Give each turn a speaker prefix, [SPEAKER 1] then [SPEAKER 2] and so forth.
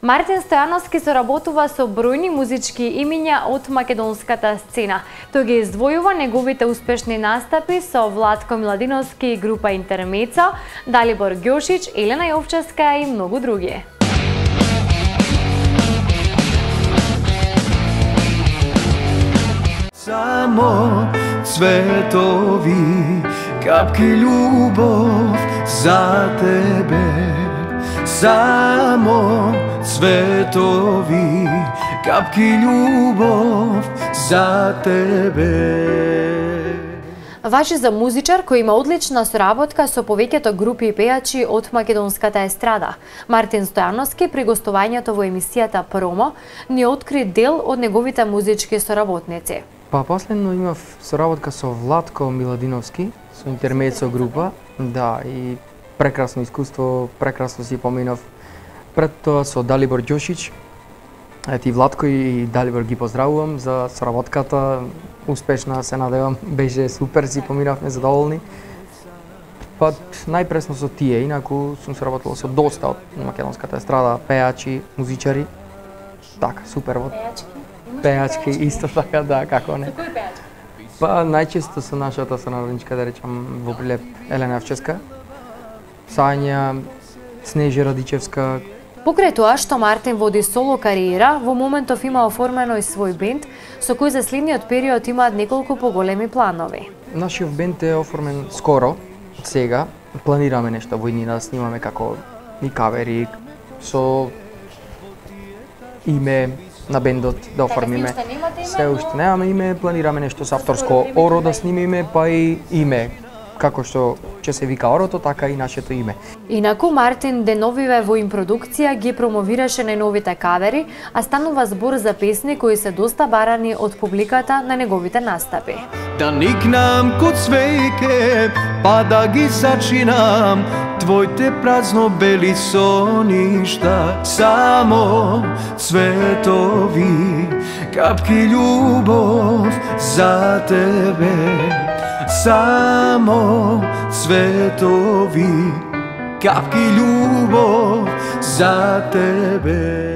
[SPEAKER 1] Мартин Стојановски соработува со бројни музички имиња од македонската сцена. Тој ги издвојува неговите успешни настапи со Владко Миладиновски и група Интермецо, Далибор Ѓошич, Елена Јовчевска и многу други.
[SPEAKER 2] Само цветови, капки љубов за тебе. Само цветови, капки љубов за тебе.
[SPEAKER 1] Важи за музичар кој има одлична соработка со повеќето групи и пејачи од македонската естрада. Мартин Стојановски при гостувањето во емисијата Промо ни откри дел од неговите музички соработници.
[SPEAKER 3] Последно имав соработка со Владко Миладиновски, со Интермецо група, да, и прекрасно искуство, прекрасно си поминав. Пред тоа со Далибор Ѓошич, и Владко и Далибор ги поздравувам за соработката, успешна се надевам, беше супер, си поминавме задоволни. Најпресно со тие, инаку сум соработувал со доста од македонската естрада, пејачи, музичари. Така, супер. Пејачки, исто така, да, како не.
[SPEAKER 1] Со кој пејачки?
[SPEAKER 3] Најчесто со нашата сонарничка, да речам, во Прилеп, Елена Јовчевска, Сања, Снежи Радичевска.
[SPEAKER 1] Покрај тоа што Мартин води соло кариера, во моментов има оформено и свој бенд, со кој за следниот период имаат неколку поголеми планови.
[SPEAKER 3] Нашиот бенд е оформен скоро, сега. Планираме нешто во иднина да снимаме како и кавери, со име на бендот да оформиме. Се уште немаме име, планираме нешто со авторско оро да снимиме, па и име. Како што ќе се вика орото, така и нашето име.
[SPEAKER 1] Инаку Мартин деновиве во импродукција ги промовираше најновите кавери, а станува збор за песни кои се доста барани од публиката на неговите настапи.
[SPEAKER 2] Да никнам код свејке, па да ги сачинам твоите празно бели соништа. Само цветови, капки љубов за тебе. Само цветови, капки љубов за тебе.